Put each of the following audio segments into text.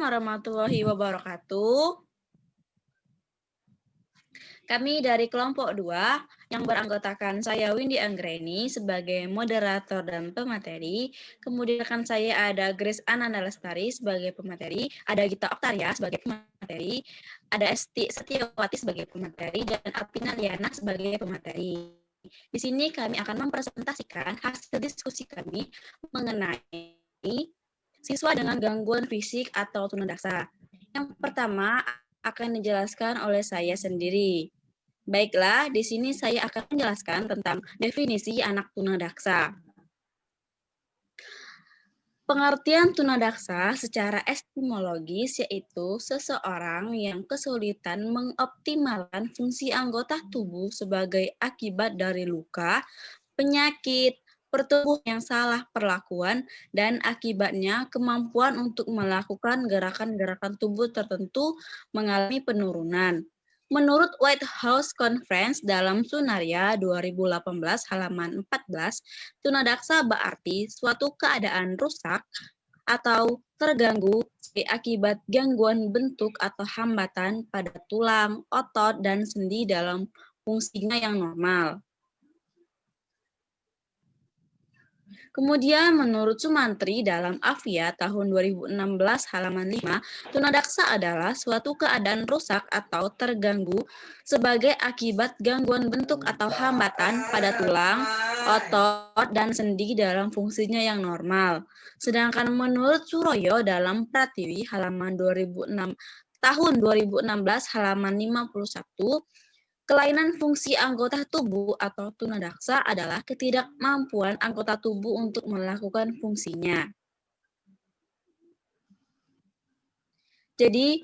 warahmatullahi wabarakatuh. Kami dari kelompok 2 yang beranggotakan saya Windy Anggreni sebagai moderator dan pemateri. Kemudian rekan saya ada Grace Ananda Lestari sebagai pemateri, ada Gita Oktaria sebagai pemateri, ada Esti Setiawati sebagai pemateri, dan Alpina Liana sebagai pemateri. Di sini kami akan mempresentasikan hasil diskusi kami mengenai siswa dengan gangguan fisik atau tunadaksa. Yang pertama akan dijelaskan oleh saya sendiri. Baiklah, di sini saya akan menjelaskan tentang definisi anak tunadaksa. Pengertian tunadaksa secara epistemologis yaitu seseorang yang kesulitan mengoptimalkan fungsi anggota tubuh sebagai akibat dari luka, penyakit, pertumbuhan yang salah perlakuan, dan akibatnya kemampuan untuk melakukan gerakan-gerakan tubuh tertentu mengalami penurunan. Menurut White House Conference dalam Sunaria 2018 halaman 14, tunadaksa berarti suatu keadaan rusak atau terganggu akibat gangguan bentuk atau hambatan pada tulang, otot, dan sendi dalam fungsinya yang normal. Kemudian menurut Sumantri dalam Avia tahun 2016 halaman 5, tunadaksa adalah suatu keadaan rusak atau terganggu sebagai akibat gangguan bentuk atau hambatan pada tulang, otot, dan sendi dalam fungsinya yang normal. Sedangkan menurut Suroyo dalam Pratiwi halaman 2006 tahun 2016 halaman 51, kelainan fungsi anggota tubuh atau tunadaksa adalah ketidakmampuan anggota tubuh untuk melakukan fungsinya. Jadi,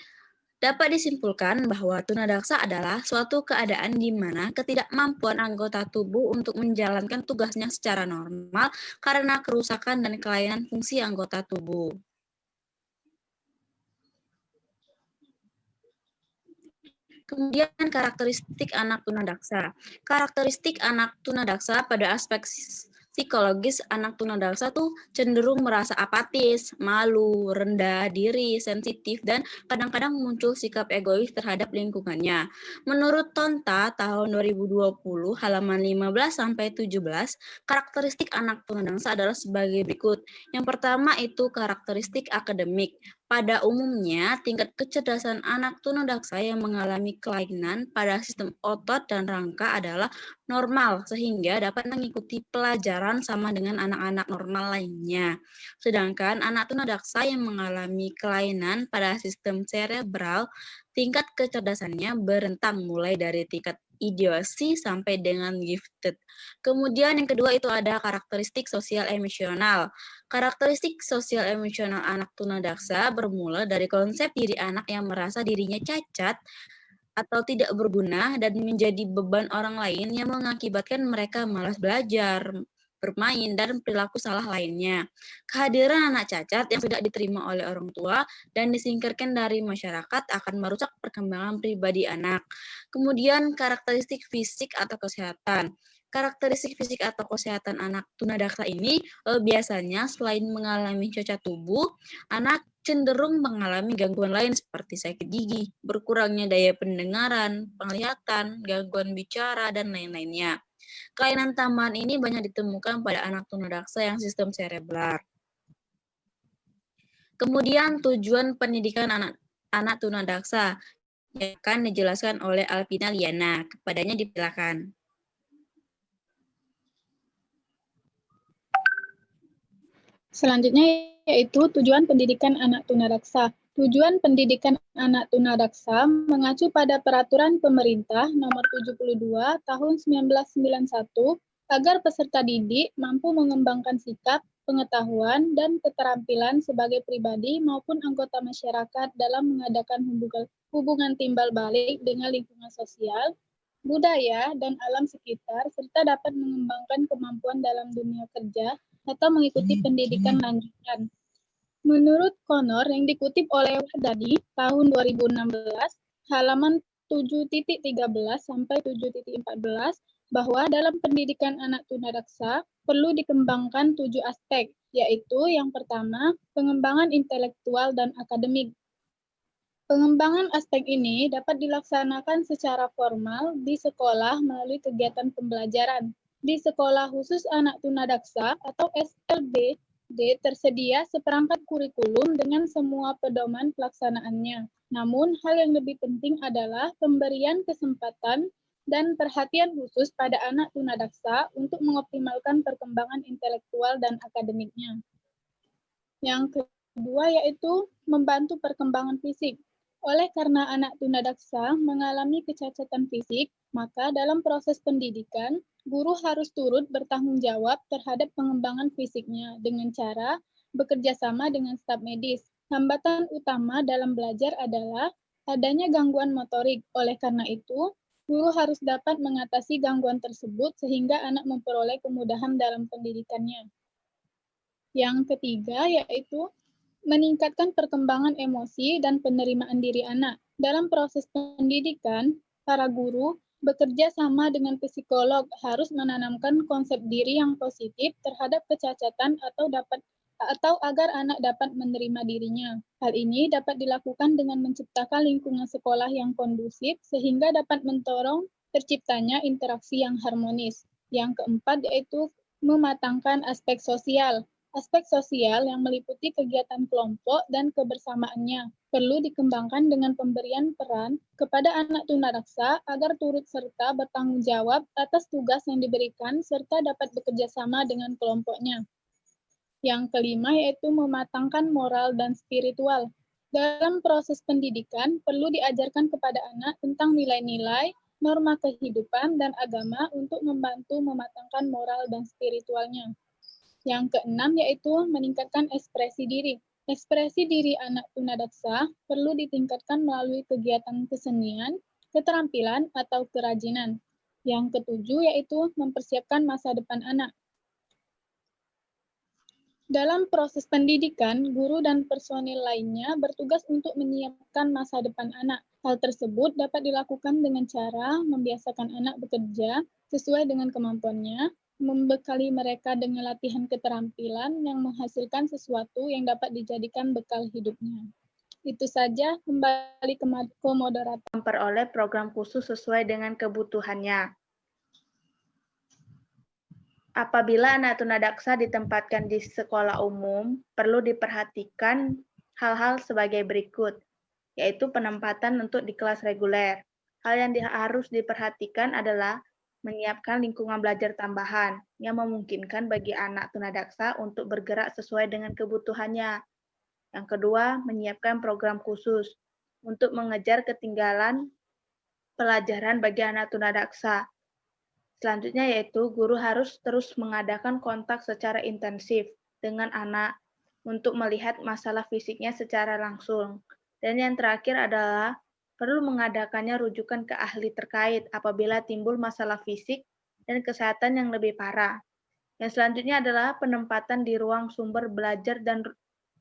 dapat disimpulkan bahwa tunadaksa adalah suatu keadaan di mana ketidakmampuan anggota tubuh untuk menjalankan tugasnya secara normal karena kerusakan dan kelainan fungsi anggota tubuh. Kemudian karakteristik anak tunadaksa. Karakteristik anak tunadaksa pada aspek psikologis anak tunadaksa tuh cenderung merasa apatis, malu, rendah diri, sensitif, dan kadang-kadang muncul sikap egois terhadap lingkungannya. Menurut Tonta tahun 2020 halaman 15-17, karakteristik anak tunadaksa adalah sebagai berikut. Yang pertama itu karakteristik akademik. Pada umumnya, tingkat kecerdasan anak tunadaksa yang mengalami kelainan pada sistem otot dan rangka adalah normal, sehingga dapat mengikuti pelajaran sama dengan anak-anak normal lainnya. Sedangkan anak tunadaksa yang mengalami kelainan pada sistem cerebral, tingkat kecerdasannya berentang mulai dari tingkat idiosi sampai dengan gifted. Kemudian yang kedua itu ada karakteristik sosial emosional. Karakteristik sosial emosional anak tunadaksa bermula dari konsep diri anak yang merasa dirinya cacat atau tidak berguna dan menjadi beban orang lain yang mengakibatkan mereka malas belajar, bermain, dan perilaku salah lainnya. Kehadiran anak cacat yang tidak diterima oleh orang tua dan disingkirkan dari masyarakat akan merusak perkembangan pribadi anak. Kemudian karakteristik fisik atau kesehatan. Karakteristik fisik atau kesehatan anak tunadaksa ini biasanya selain mengalami cacat tubuh, anak cenderung mengalami gangguan lain seperti sakit gigi, berkurangnya daya pendengaran, penglihatan, gangguan bicara, dan lain-lainnya. Kelainan tambahan ini banyak ditemukan pada anak tunadaksa yang sistem cerebral. Kemudian tujuan pendidikan anak tunadaksa yang akan dijelaskan oleh Alpina Liana. Kepadanya dipersilakan. Selanjutnya yaitu tujuan pendidikan anak tunadaksa. Tujuan pendidikan anak tunadaksa mengacu pada Peraturan Pemerintah Nomor 72 Tahun 1991 agar peserta didik mampu mengembangkan sikap, pengetahuan, dan keterampilan sebagai pribadi maupun anggota masyarakat dalam mengadakan hubungan timbal balik dengan lingkungan sosial, budaya, dan alam sekitar, serta dapat mengembangkan kemampuan dalam dunia kerja atau mengikuti pendidikan lanjutan. Menurut Connor yang dikutip oleh Wardani tahun 2016, halaman 7.13 sampai 7.14, bahwa dalam pendidikan anak tunadaksa perlu dikembangkan 7 aspek, yaitu yang pertama, pengembangan intelektual dan akademik, Pengembangan aspek ini dapat dilaksanakan secara formal di sekolah melalui kegiatan pembelajaran. Di Sekolah Khusus Anak Tunadaksa atau SLBD tersedia seperangkat kurikulum dengan semua pedoman pelaksanaannya. Namun, hal yang lebih penting adalah pemberian kesempatan dan perhatian khusus pada anak tunadaksa untuk mengoptimalkan perkembangan intelektual dan akademiknya. Yang kedua yaitu membantu perkembangan fisik. Oleh karena anak tunadaksa mengalami kecacatan fisik, maka dalam proses pendidikan, guru harus turut bertanggung jawab terhadap pengembangan fisiknya dengan cara bekerja sama dengan staf medis. Hambatan utama dalam belajar adalah adanya gangguan motorik. Oleh karena itu, guru harus dapat mengatasi gangguan tersebut sehingga anak memperoleh kemudahan dalam pendidikannya. Yang ketiga yaitu meningkatkan perkembangan emosi dan penerimaan diri anak. Dalam proses pendidikan, para guru bekerja sama dengan psikolog harus menanamkan konsep diri yang positif terhadap kecacatan atau agar anak dapat menerima dirinya. Hal ini dapat dilakukan dengan menciptakan lingkungan sekolah yang kondusif sehingga dapat mendorong terciptanya interaksi yang harmonis. Yang keempat yaitu mematangkan aspek sosial. Aspek sosial yang meliputi kegiatan kelompok dan kebersamaannya perlu dikembangkan dengan pemberian peran kepada anak tunadaksa agar turut serta bertanggung jawab atas tugas yang diberikan serta dapat bekerja sama dengan kelompoknya. Yang kelima yaitu mematangkan moral dan spiritual. Dalam proses pendidikan perlu diajarkan kepada anak tentang nilai-nilai, norma kehidupan, dan agama untuk membantu mematangkan moral dan spiritualnya. Yang keenam yaitu meningkatkan ekspresi diri. Ekspresi diri anak tunadaksa perlu ditingkatkan melalui kegiatan kesenian, keterampilan, atau kerajinan. Yang ketujuh yaitu mempersiapkan masa depan anak. Dalam proses pendidikan, guru dan personil lainnya bertugas untuk menyiapkan masa depan anak. Hal tersebut dapat dilakukan dengan cara membiasakan anak bekerja sesuai dengan kemampuannya, membekali mereka dengan latihan keterampilan yang menghasilkan sesuatu yang dapat dijadikan bekal hidupnya. Itu saja, kembali ke moderator. Memperoleh program khusus sesuai dengan kebutuhannya. Apabila anak tunadaksa ditempatkan di sekolah umum, perlu diperhatikan hal-hal sebagai berikut, yaitu penempatan untuk di kelas reguler. Hal yang harus diperhatikan adalah menyiapkan lingkungan belajar tambahan yang memungkinkan bagi anak tunadaksa untuk bergerak sesuai dengan kebutuhannya. Yang kedua, menyiapkan program khusus untuk mengejar ketinggalan pelajaran bagi anak tunadaksa. Selanjutnya yaitu guru harus terus mengadakan kontak secara intensif dengan anak untuk melihat masalah fisiknya secara langsung. Dan yang terakhir adalah perlu mengadakannya rujukan ke ahli terkait apabila timbul masalah fisik dan kesehatan yang lebih parah. Yang selanjutnya adalah penempatan di ruang sumber belajar dan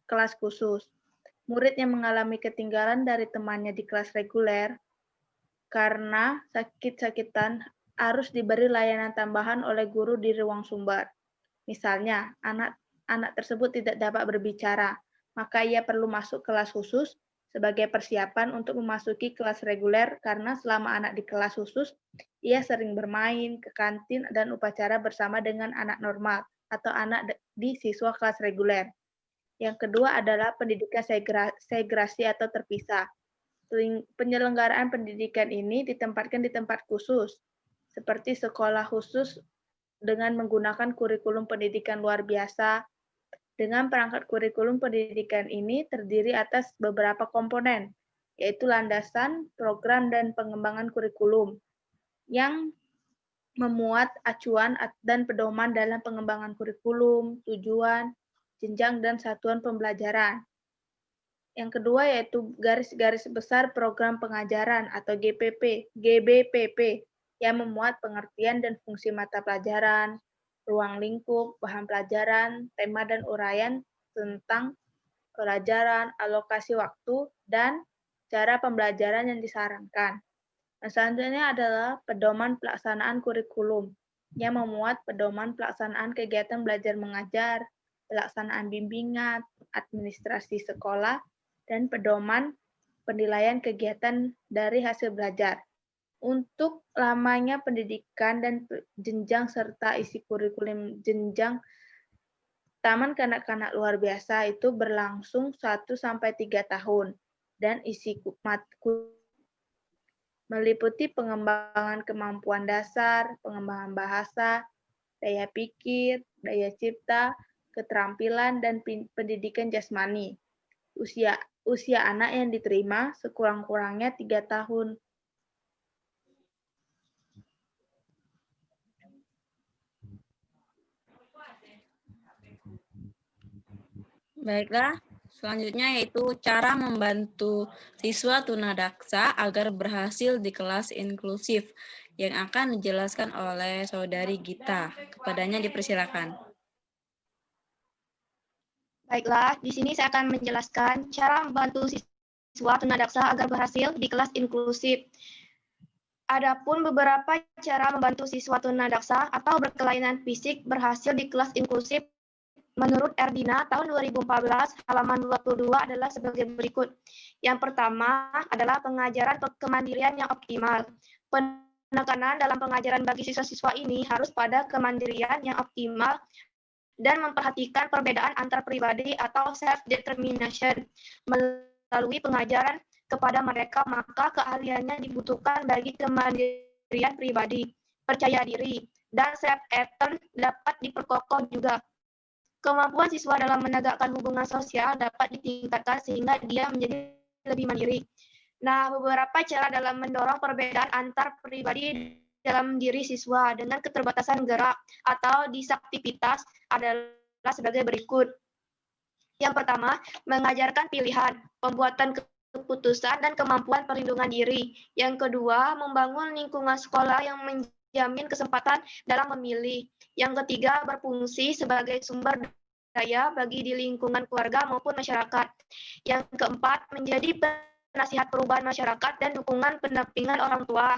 kelas khusus. Murid yang mengalami ketinggalan dari temannya di kelas reguler karena sakit-sakitan harus diberi layanan tambahan oleh guru di ruang sumber. Misalnya, anak tersebut tidak dapat berbicara, maka ia perlu masuk kelas khusus sebagai persiapan untuk memasuki kelas reguler karena selama anak di kelas khusus, ia sering bermain, ke kantin, dan upacara bersama dengan anak normal atau anak di siswa kelas reguler. Yang kedua adalah pendidikan segrasi atau terpisah. Penyelenggaraan pendidikan ini ditempatkan di tempat khusus, seperti sekolah khusus dengan menggunakan kurikulum pendidikan luar biasa. Dengan perangkat kurikulum pendidikan ini terdiri atas beberapa komponen, yaitu landasan, program, dan pengembangan kurikulum, yang memuat acuan dan pedoman dalam pengembangan kurikulum, tujuan, jenjang, dan satuan pembelajaran. Yang kedua yaitu garis-garis besar program pengajaran atau GBPP, yang memuat pengertian dan fungsi mata pelajaran, ruang lingkup, bahan pelajaran, tema dan uraian tentang pelajaran, alokasi waktu, dan cara pembelajaran yang disarankan. Dan selanjutnya adalah pedoman pelaksanaan kurikulum, yang memuat pedoman pelaksanaan kegiatan belajar mengajar, pelaksanaan bimbingan, administrasi sekolah, dan pedoman penilaian kegiatan dari hasil belajar. Untuk lamanya pendidikan dan jenjang serta isi kurikulum jenjang Taman Kanak-kanak Luar Biasa itu berlangsung 1-3 tahun dan isi meliputi pengembangan kemampuan dasar, pengembangan bahasa, daya pikir, daya cipta, keterampilan, dan pendidikan jasmani. Usia anak yang diterima sekurang-kurangnya 3 tahun. Baiklah, selanjutnya yaitu cara membantu siswa tunadaksa agar berhasil di kelas inklusif yang akan dijelaskan oleh Saudari Gita. Kepadanya dipersilakan. Baiklah, di sini saya akan menjelaskan cara membantu siswa tunadaksa agar berhasil di kelas inklusif. Adapun beberapa cara membantu siswa tunadaksa atau berkelainan fisik berhasil di kelas inklusif menurut Erdina tahun 2014 halaman 22 adalah sebagai berikut. Yang pertama adalah pengajaran kemandirian yang optimal. Penekanan dalam pengajaran bagi siswa-siswa ini harus pada kemandirian yang optimal dan memperhatikan perbedaan antar pribadi atau self-determination. Melalui pengajaran kepada mereka, maka keahliannya dibutuhkan bagi kemandirian pribadi, percaya diri, dan self-esteem dapat diperkokoh juga. Kemampuan siswa dalam menegakkan hubungan sosial dapat ditingkatkan sehingga dia menjadi lebih mandiri. Nah, beberapa cara dalam mendorong perbedaan antar pribadi dalam diri siswa dengan keterbatasan gerak atau disaktivitas adalah sebagai berikut. Yang pertama, mengajarkan pilihan, pembuatan keputusan, dan kemampuan perlindungan diri. Yang kedua, membangun lingkungan sekolah yang menjamin kesempatan dalam memilih. Yang ketiga, berfungsi sebagai sumber daya bagi di lingkungan keluarga maupun masyarakat. Yang keempat, menjadi penasihat perubahan masyarakat dan dukungan pendampingan orang tua.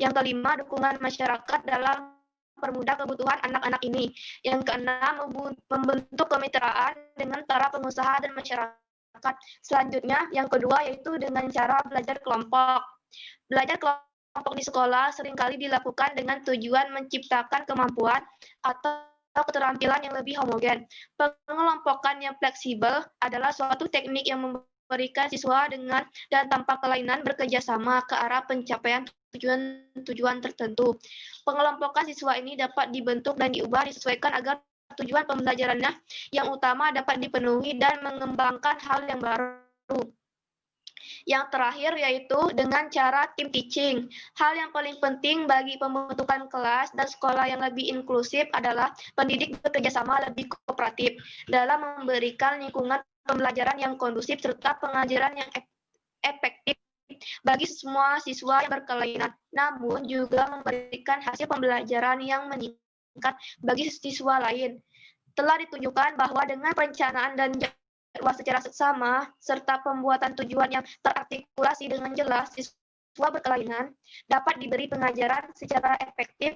Yang kelima, dukungan masyarakat dalam permudah kebutuhan anak-anak ini. Yang keenam, membentuk kemitraan dengan para pengusaha dan masyarakat. Selanjutnya, yang kedua yaitu dengan cara belajar kelompok. Belajar kelompok di sekolah seringkali dilakukan dengan tujuan menciptakan kemampuan atau keterampilan yang lebih homogen. Pengelompokan yang fleksibel adalah suatu teknik yang memberikan siswa dengan dan tanpa kelainan bekerja sama ke arah pencapaian tujuan tertentu. Pengelompokan siswa ini dapat dibentuk dan diubah disesuaikan agar tujuan pembelajarannya yang utama dapat dipenuhi dan mengembangkan hal yang baru. Yang terakhir yaitu dengan cara team teaching. Hal yang paling penting bagi pembentukan kelas dan sekolah yang lebih inklusif adalah pendidik bekerjasama lebih kooperatif dalam memberikan lingkungan pembelajaran yang kondusif serta pengajaran yang efektif bagi semua siswa yang berkelainan, namun juga memberikan hasil pembelajaran yang meningkat bagi siswa lain. Telah ditunjukkan bahwa dengan perencanaan dan jadwal secara seksama, serta pembuatan tujuan yang terartikulasi dengan jelas, siswa berkelainan dapat diberi pengajaran secara efektif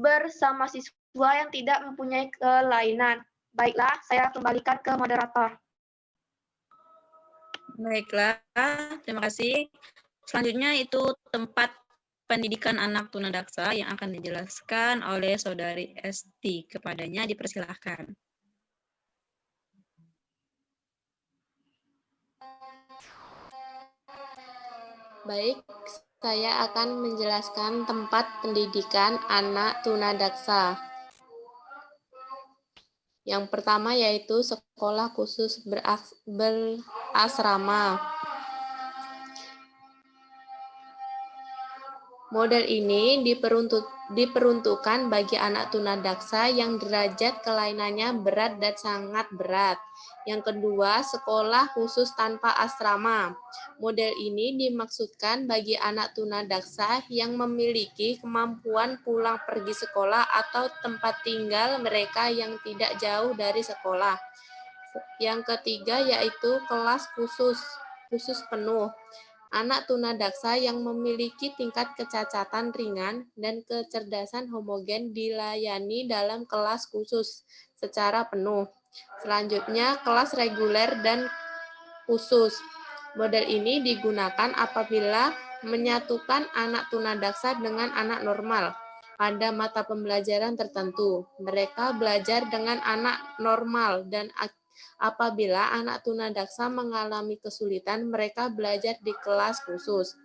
bersama siswa yang tidak mempunyai kelainan. Baiklah, saya kembalikan ke moderator. Baiklah, terima kasih. Selanjutnya itu tempat pendidikan anak tunadaksa yang akan dijelaskan oleh Saudari Esti. Kepadanya dipersilahkan. Baik, saya akan menjelaskan tempat pendidikan anak tunadaksa. Yang pertama yaitu sekolah khusus berasrama. Model ini diperuntukkan bagi anak tunadaksa yang derajat kelainannya berat dan sangat berat. Yang kedua, sekolah khusus tanpa asrama. Model ini dimaksudkan bagi anak tunadaksa yang memiliki kemampuan pulang pergi sekolah atau tempat tinggal mereka yang tidak jauh dari sekolah. Yang ketiga yaitu kelas khusus penuh. Anak tunadaksa yang memiliki tingkat kecacatan ringan dan kecerdasan homogen dilayani dalam kelas khusus secara penuh. Selanjutnya, kelas reguler dan khusus. Model ini digunakan apabila menyatukan anak tunadaksa dengan anak normal pada mata pembelajaran tertentu. Mereka belajar dengan anak normal dan apabila anak tunadaksa mengalami kesulitan, mereka belajar di kelas khusus.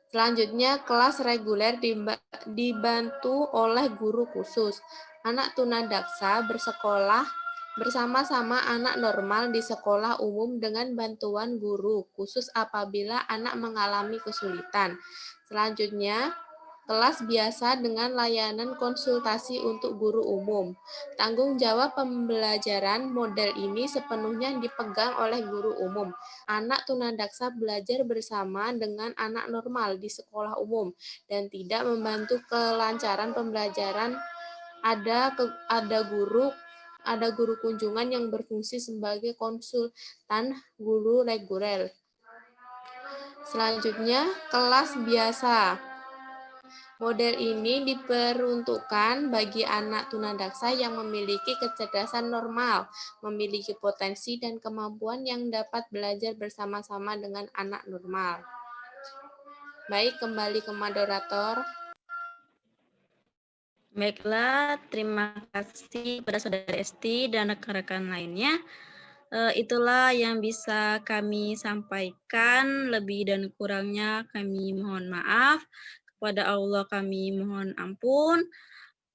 Selanjutnya, kelas reguler dibantu oleh guru khusus. Anak tunadaksa bersekolah bersama-sama anak normal di sekolah umum dengan bantuan guru khusus apabila anak mengalami kesulitan. Selanjutnya, kelas biasa dengan layanan konsultasi untuk guru umum. Tanggung jawab pembelajaran model ini sepenuhnya dipegang oleh guru umum. Anak tunadaksa belajar bersama dengan anak normal di sekolah umum dan tidak membantu kelancaran pembelajaran. Ada guru kunjungan yang berfungsi sebagai konsultan guru reguler. Selanjutnya, kelas biasa. Model ini diperuntukkan bagi anak tunadaksa yang memiliki kecerdasan normal, memiliki potensi dan kemampuan yang dapat belajar bersama-sama dengan anak normal. Baik, kembali ke moderator. Baiklah, terima kasih kepada Saudara Esti dan rekan-rekan lainnya. Itulah yang bisa kami sampaikan, lebih dan kurangnya kami mohon maaf. Kepada Allah kami mohon ampun.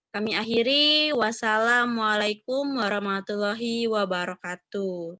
Kami akhiri, wassalamualaikum warahmatullahi wabarakatuh.